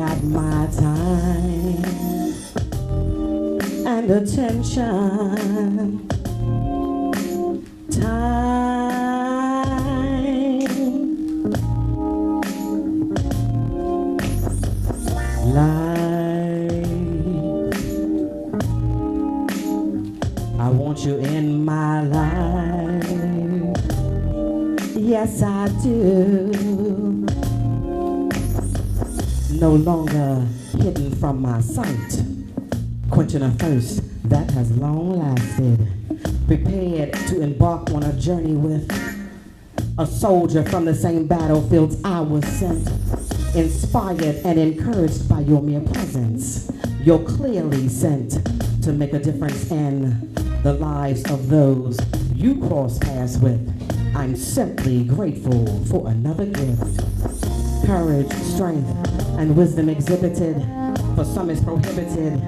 got my time and attention. I want you in my life. Yes, I do. No longer hidden from my sight. Quenching a thirst that has long lasted. Prepared to embark on a journey with a soldier from the same battlefields I was sent. Inspired and encouraged by your mere presence. You're clearly sent to make a difference in the lives of those you cross paths with. I'm simply grateful for another gift. Courage, strength, and wisdom exhibited. For some is prohibited,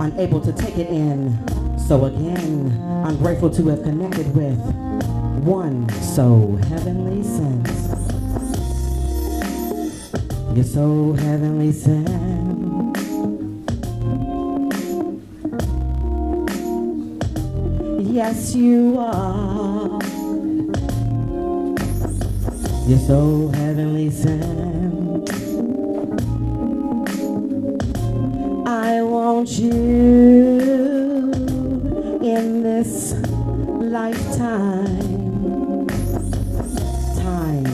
unable to take it in. So again, I'm grateful to have connected with one so heavenly sent. You're so heavenly sent. Yes, you are. You're so heavenly sent. I want you in this lifetime. Time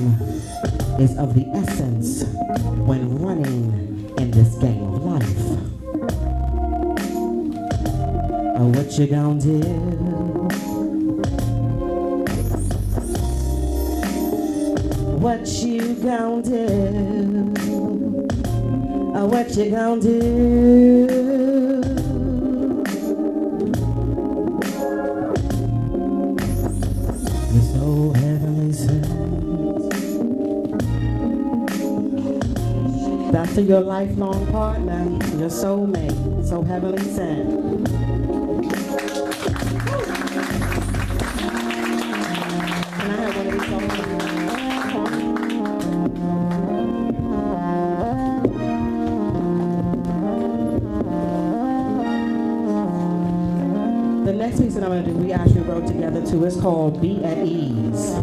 is of the essence when running in this game of life. What you gonna do? What you gonna do? What you gonna do? You're so heavenly sent. That's to your lifelong partner, your soulmate, so heavenly sent. Can I have one of these songs? The next piece that I'm going to do, we actually wrote together too. It's called Be at Ease.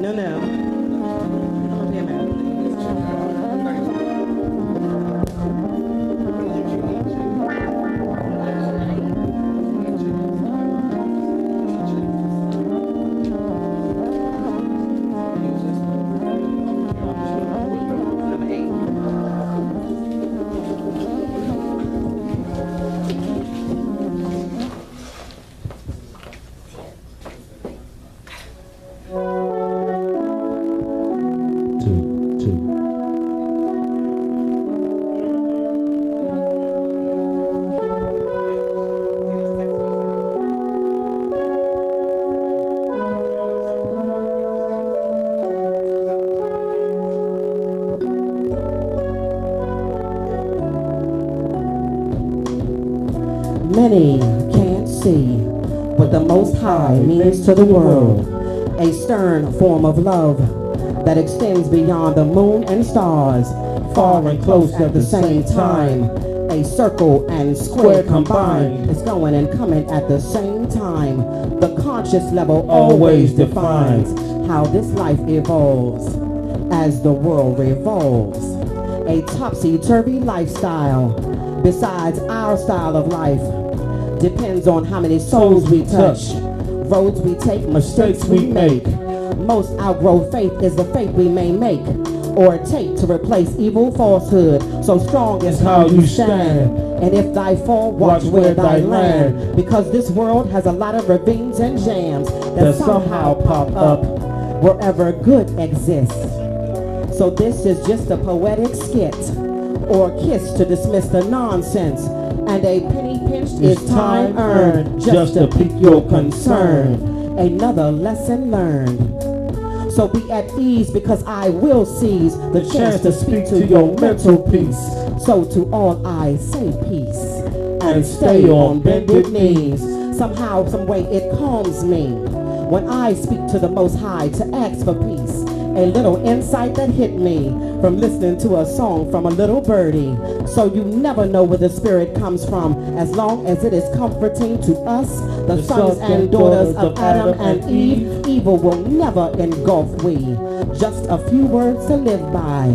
No. Okay, man. Many can't see what the Most High means to the world. A stern form of love that extends beyond the moon and stars, far and close at the same time. A circle and square combined is going and coming at the same time. The conscious level always defines how this life evolves as the world revolves. A topsy-turvy lifestyle besides our style of life depends on how many souls we touch, roads we take, mistakes we make. Most outgrow faith is the faith we may make or take to replace evil falsehood. So strong is how you stand, and if thy fall, watch where thy land. Because this world has a lot of ravines and jams that somehow pop up wherever good exists. So this is just a poetic skit or kiss to dismiss the nonsense. And a penny pinched is time earned just to pique your concern. Another lesson learned. So be at ease because I will seize the chance to speak to your mental peace. So to all I say peace and stay on bended knees. Somehow, some way it calms me when I speak to the Most High to ask for peace A little insight that hit me from listening to a song from a little birdie. So you never know where the spirit comes from, as long as it is comforting to us, the sons and daughters of Adam and Eve. Evil will never engulf we. Just a few words to live by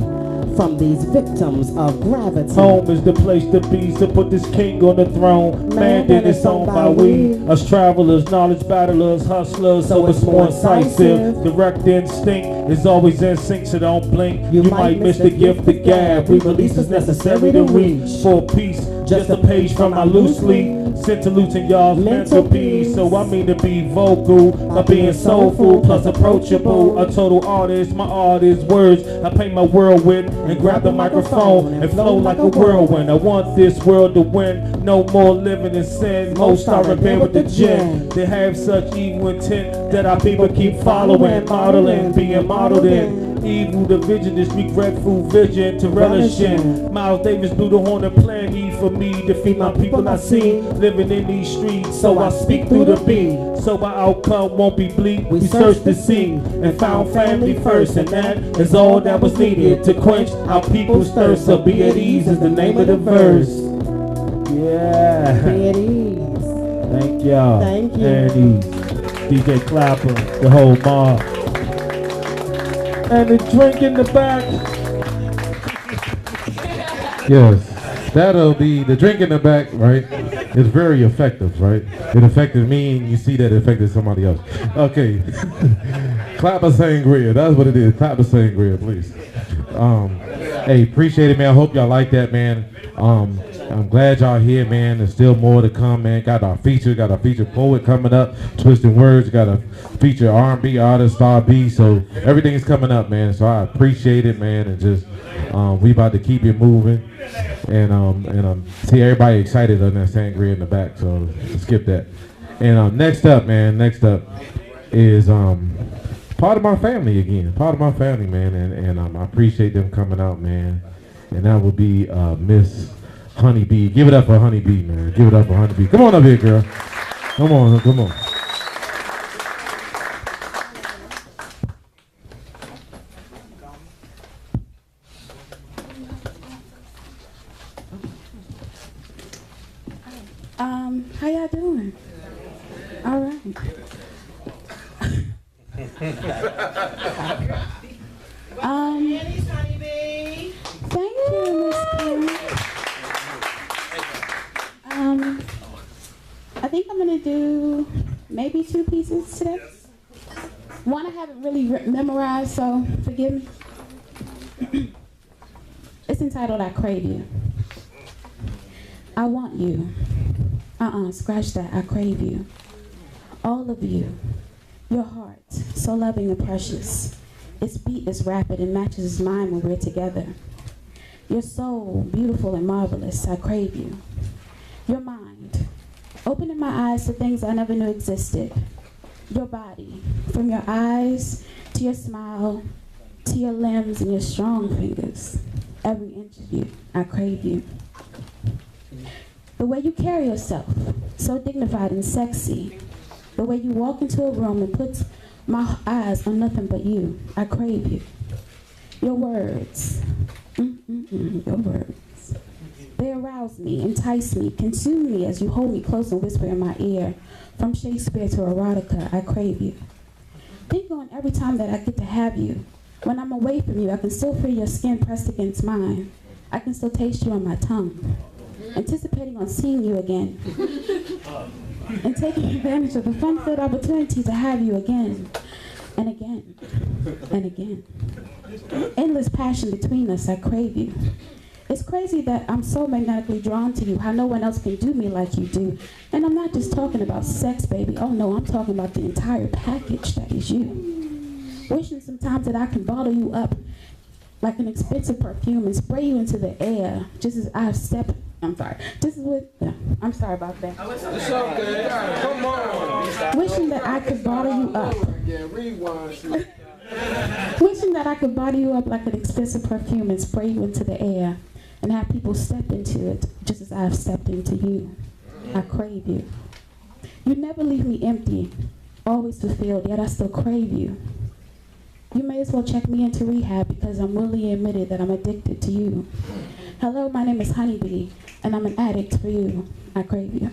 from these victims of gravity. Home is the place to be, so put this king on the throne. Man, then it's owned by we. Us travelers, knowledge battlers, hustlers, so it's more incisive. Direct instinct is always in sync, so don't blink. You might miss the gift of gab. We release is necessary to reach for peace. Just a page from my loosely sent to loosen y'all's mental peace. So I mean to be vocal by being soulful plus approachable. A total artist, my art is words. I paint my world with and grab the microphone and flow like a whirlwind. I want this world to win. No more living in sin. Most are in bed with the gin. They have such evil intent that our people keep following, modeling, being modeled in. Evil division is regretful vision to relish in. Miles Davis blew the horn and plan E for me. Defeat my people I see living in these streets. So I speak through the beat. So our outcome won't be bleak. We searched to see and found family first, and that is all that was needed to quench our people's thirst. So be at ease is the name of the verse. Yeah. Be at ease. Thank y'all. Thank you. At ease. DJ CLAPPA, the whole mob. And the drink in the back. Yes, that'll be the drink in the back, right? It's very effective, right? It affected me, and you see that it affected somebody else. Okay, CLAPPA Sangria, that's what it is. CLAPPA Sangria, please. Hey, appreciate it, man. I hope y'all like that, man. I'm glad y'all here, man. There's still more to come, man. Got our feature poet coming up, Twisting Words. Got a feature R&B artist, STARR B. So everything's coming up, man. So I appreciate it, man. And just we about to keep it moving, and see everybody excited on that sangria in the back. So skip that. And next up, man. Next up is part of my family again. Part of my family, man. And I appreciate them coming out, man. And that would be Miss Honeyb. Give it up for Honeyb, man. Give it up for Honeyb. Come on up here, girl. Come on, come on. How y'all doing? All right. Thank you, Miss Kool. I think I'm gonna do maybe 2 pieces today. One I haven't really memorized, so forgive me. It's entitled "I Crave You." I want you. Scratch that. I crave you. All of you. Your heart, so loving and precious. Its beat is rapid and matches mine when we're together. Your soul, beautiful and marvelous. I crave you. Your mind, opening my eyes to things I never knew existed. Your body, from your eyes to your smile, to your limbs and your strong fingers. Every inch of you, I crave you. The way you carry yourself, so dignified and sexy. The way you walk into a room and put my eyes on nothing but you. I crave you. Your words, your words. They arouse me, entice me, consume me as you hold me close and whisper in my ear. From Shakespeare to erotica, I crave you. Think on every time that I get to have you. When I'm away from you, I can still feel your skin pressed against mine. I can still taste you on my tongue. Anticipating on seeing you again. And taking advantage of the fun-filled opportunity to have you again. And again. And again. Endless passion between us, I crave you. It's crazy that I'm so magnetically drawn to you, how no one else can do me like you do. And I'm not just talking about sex, baby. Oh no, I'm talking about the entire package that is you. Wishing sometimes that I can bottle you up like an expensive perfume and spray you into the air just as I've stepped. I'm sorry. This is what. I'm sorry about that. It's so good. Come on. Wishing that I could bottle you up. Yeah, rewind. Wishing that I could bottle you up like an expensive perfume and spray you into the air and have people step into it just as I've stepped into you. I crave you. You never leave me empty, always fulfilled, yet I still crave you. You may as well check me into rehab because I'm willingly admitted that I'm addicted to you. Hello, my name is Honeyb, and I'm an addict for you. I crave you.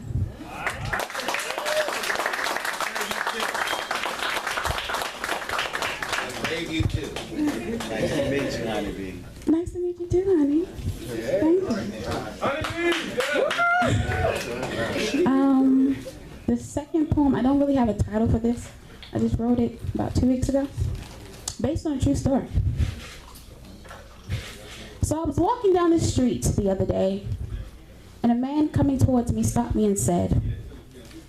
Crave you too. Nice to meet you, Honeyb. Nice to meet you too, honey. Thank you. The second poem, I don't really have a title for this. I just wrote it about 2 weeks ago, based on a true story. So I was walking down the street the other day, and a man coming towards me stopped me and said,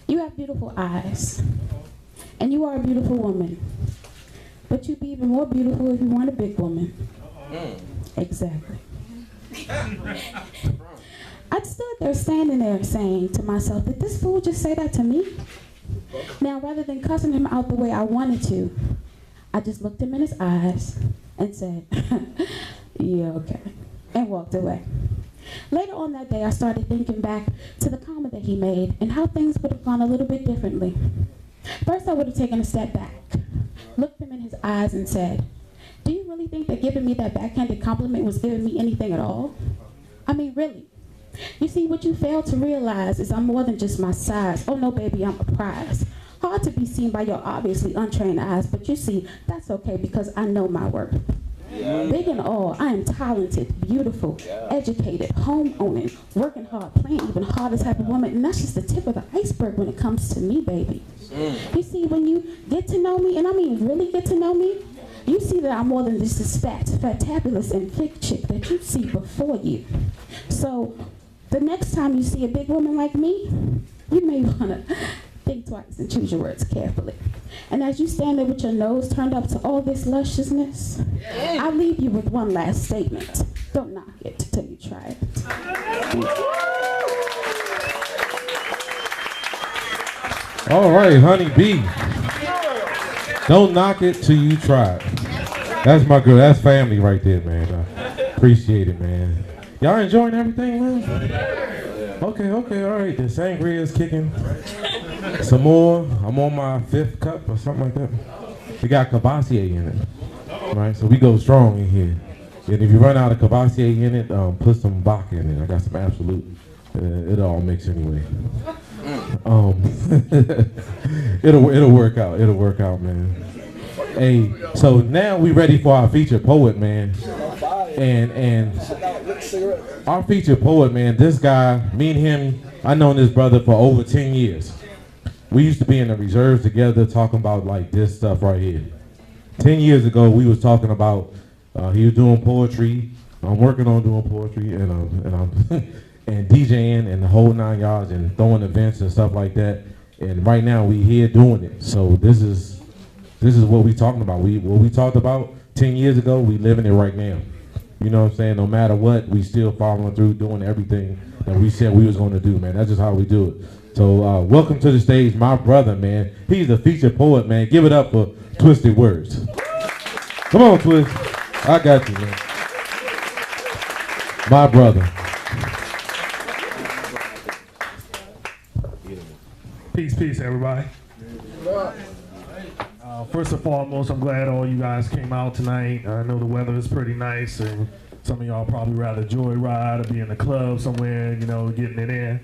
"You have beautiful eyes, and you are a beautiful woman, but you'd be even more beautiful if you weren't a big woman." Exactly. I stood there standing there saying to myself, did this fool just say that to me? Now, rather than cussing him out the way I wanted to, I just looked him in his eyes and said, yeah, okay, and walked away. Later on that day, I started thinking back to the comment that he made and how things would have gone a little bit differently. First, I would have taken a step back, looked him in his eyes and said, do you really think that giving me that backhanded compliment was giving me anything at all? I mean, really? You see, what you fail to realize is I'm more than just my size. Oh no, baby, I'm a prize. Hard to be seen by your obviously untrained eyes, but you see, that's okay because I know my worth. Yeah. Big and all, I am talented, beautiful, educated, home owning, working hard, playing even harder type of woman, and that's just the tip of the iceberg when it comes to me, baby. You see, when you get to know me, and I mean really get to know me, you see that I'm more than just this fat, fantabulous, and thick chick that you see before you. So, the next time you see a big woman like me, you may want to think twice and choose your words carefully. And as you stand there with your nose turned up to all this lusciousness, I'll leave you with one last statement. Don't knock it till you try it. All right, Honeyb. Don't knock it till you try it. That's my girl. That's family right there, man. I appreciate it, man. Y'all enjoying everything, man? Okay, all right. The sangria is kicking. Some more. I'm on my 5th cup or something like that. We got Cavassier in it. Right, so we go strong in here. And if you run out of Cavassier in it, put some vodka in it. I got some Absolute. It'll all mix anyway. It'll work out. It'll work out, man. Hey, so now we ready for our featured poet, man. And our featured poet, man, this guy, me and him, I known this brother for over 10 years. We used to be in the reserves together talking about like this stuff right here. 10 years ago, we was talking about, he was doing poetry. I'm working on doing poetry and and DJing and the whole 9 yards and throwing events and stuff like that. And right now we here doing it. So this is what we talking about. What we talked about 10 years ago, we living it right now. You know what I'm saying? No matter what, we still following through, doing everything that we said we was going to do, man. That's just how we do it. So welcome to the stage, my brother, man. He's the featured poet, man. Give it up for Twisted Words. Come on, Twist. I got you, man. My brother. Peace, everybody. First and foremost, I'm glad all you guys came out tonight. I know the weather is pretty nice, and some of y'all probably rather joyride or be in the club somewhere, you know, getting it in.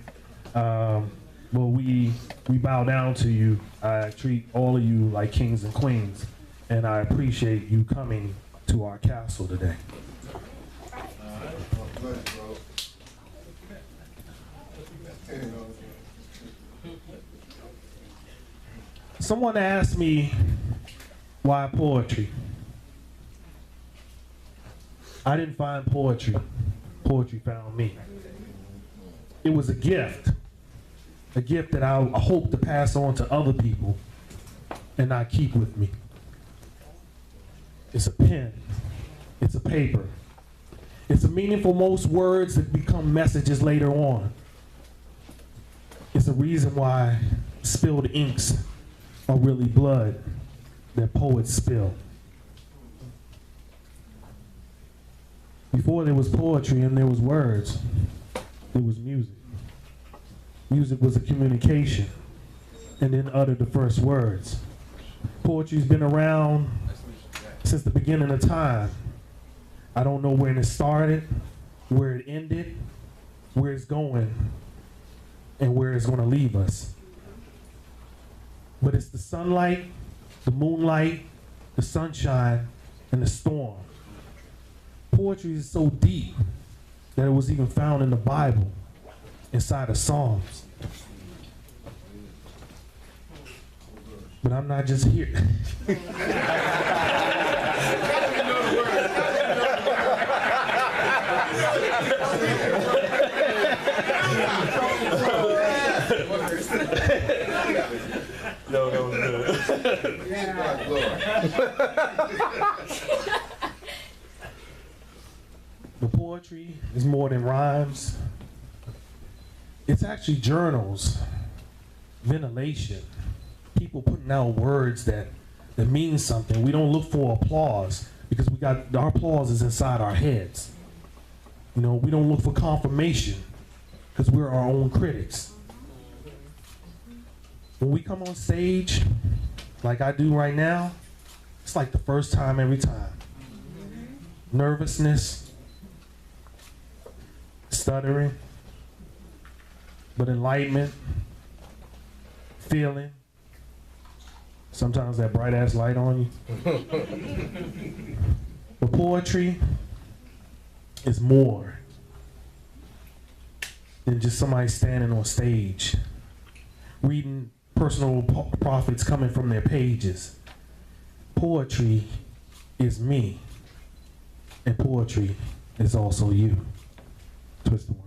But we bow down to you. I treat all of you like kings and queens, and I appreciate you coming to our castle today. Someone asked me why poetry. I didn't find poetry. Poetry found me. It was a gift that I hope to pass on to other people and not keep with me. It's a pen. It's a paper. It's a meaning for most words that become messages later on. It's a reason why spilled inks are really blood that poets spill. Before there was poetry and there was words, there was music. Music was a communication, and then uttered the first words. Poetry's been around since the beginning of time. I don't know when it started, where it ended, where it's going, and where it's going to leave us. But it's the sunlight, the moonlight, the sunshine, and the storm. Poetry is so deep that it was even found in the Bible, inside of Psalms. But I'm not just here. No. The poetry is more than rhymes. It's actually journals, ventilation, people putting out words that mean something. We don't look for applause because our applause is inside our heads. You know, we don't look for confirmation because we're our own critics. When we come on stage, like I do right now, it's like the first time every time. Nervousness, stuttering, but enlightenment, feeling, sometimes that bright ass light on you. But poetry is more than just somebody standing on stage, reading personal profits coming from their pages. Poetry is me, and poetry is also you. Twist the words.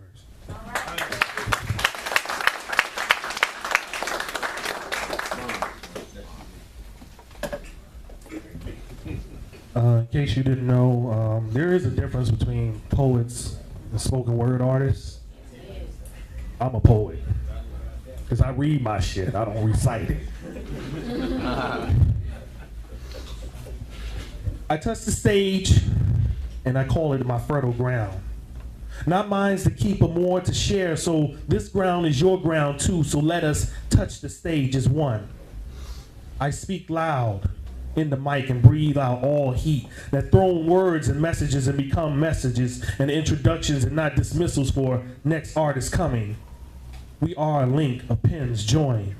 In case you didn't know, there is a difference between poets and spoken word artists. I'm a poet. Because I read my shit, I don't recite it. I touch the stage and I call it my fertile ground. Not mine's to keep or more to share, so this ground is your ground too, so let us touch the stage as one. I speak loud in the mic and breathe out all heat, that thrown words and messages and become messages and introductions and not dismissals for next artist coming. We are a link of pens joined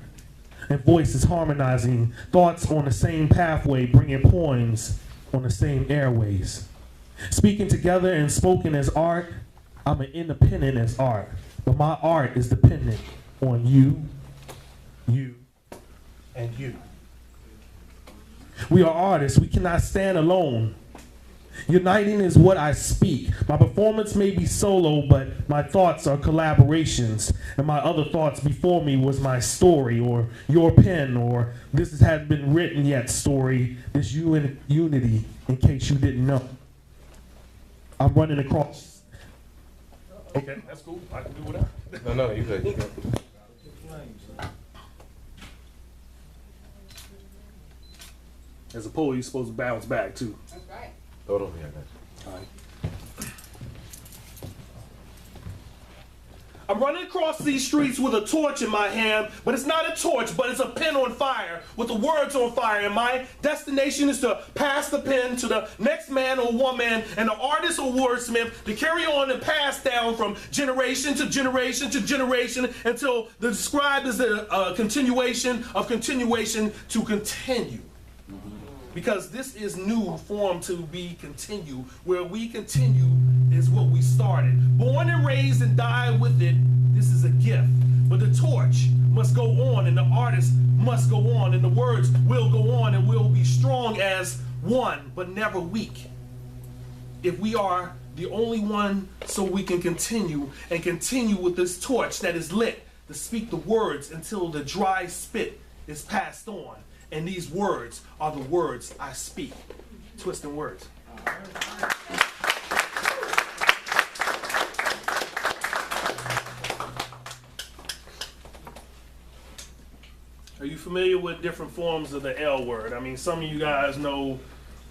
and voices harmonizing, thoughts on the same pathway, bringing poems on the same airways. Speaking together and spoken as art, I'm an independent as art, but my art is dependent on you, and you. We are artists, we cannot stand alone. Uniting is what I speak. My performance may be solo, but my thoughts are collaborations. And my other thoughts before me was my story, or your pen, or this hasn't been written yet story, this unity, in case you didn't know. I'm running across. Okay, that's cool. I can do whatever. No, you good. As a poet, you're supposed to bounce back too. That's right. Hold on, yeah, All right. I'm running across these streets with a torch in my hand, but it's not a torch, but it's a pen on fire with the words on fire. And my destination is to pass the pen to the next man or woman and the artist or wordsmith to carry on and pass down from generation to generation to generation until the scribe is a continuation of continuation to continue. Because this is new form to be continued. Where we continue is what we started. Born and raised and died with it, this is a gift. But the torch must go on and the artist must go on and the words will go on and will be strong as one, but never weak. If we are the only one, so we can continue and continue with this torch that is lit to speak the words until the dry spit is passed on. And these words are the words I speak. Twisting words. Are you familiar with different forms of the L word? I mean, some of you guys know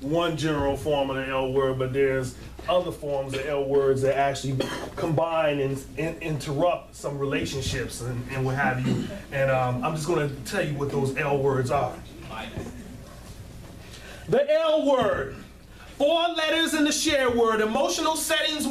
one general form of the L word, but there's other forms of L words that actually combine and interrupt some relationships and what have you. And I'm just going to tell you what those L words are. The L word. 4 letters in the share word. Emotional settings